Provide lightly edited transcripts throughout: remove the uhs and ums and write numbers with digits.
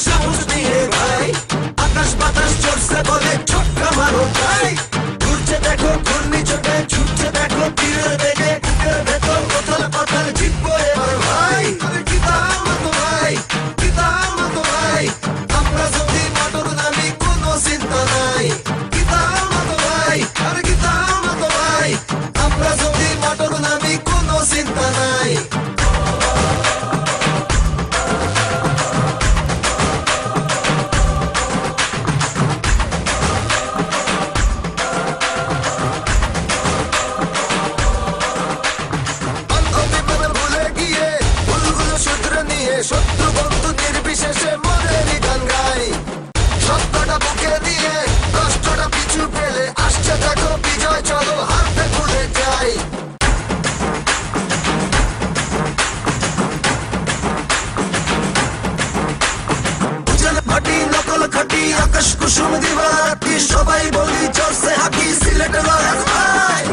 সাহস নিয়ে ভাই, আকাশ বাতাস চলছে বলে ছোট্টা মারো ভাই। ঘুরছে দেখো ঘূর্ণিঝড়ে, ছুটছে দেখো তীরের বেগে, বুকের ভেতর কোথাল পাতাল জিতবো এবার ভাই। আরে জিতাম তো ভাই, জিতাম তো ভাই, আমরা যদি মোটর নামি কোনো চিন্তা নাই। জিতাম তো ভাই, আরে জিতাম তো ভাই, আমরা যদি মোটর নামি কোনো চিন্তা নাই। শত্রু বন্ধু নির্বিশেষে মনেরই গান গাই, সত্যটা বুকে দিয়ে কষ্টটা পিছু ফেলে আসছে দেখো বিজয়, চলো হাতে ভুলে যাই। উজান ভাটি নকল খাটি আকাশ কুসুম দিবারাতি, সবাই বলি চলছে হাকি সিলেটের রাজ ভাই।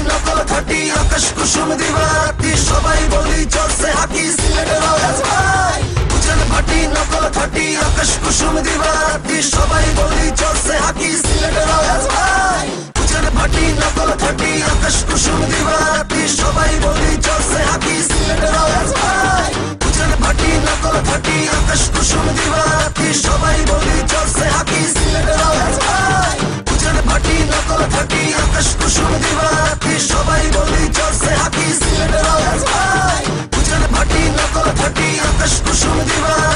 নকল খাটি আকাশ কুসুম দিবারাতি, সবাই বলি চলছে হাকি সিলেটের রাজ ভাই। উজান ভাটি নকল খাটি আকাশ কুসুম দিবারাতি, সবাই বলি চলছে হাকি সিলেটের রাজ ভাই। উজান ভাটি নকল খাটি আকাশ কুসুম দিবারাতি, সবাই বলি চলছে হাকি সিলেটের রাজ ভাই। উজান ভাটি নকল খাটি আকাশ কুসুম দিবারাতি, সবাই বলি চলছে হাকি সিলেটের রাজ ভাই। উজান ভাটি নকল খাটি আকাশ কুসুম দিবারাতি, সবাই বলি চলছে হাকি সিলেটের রাজ ভাই। উজান ভাটি নকল খাটি আকাশ কুসুম দিবারাতি।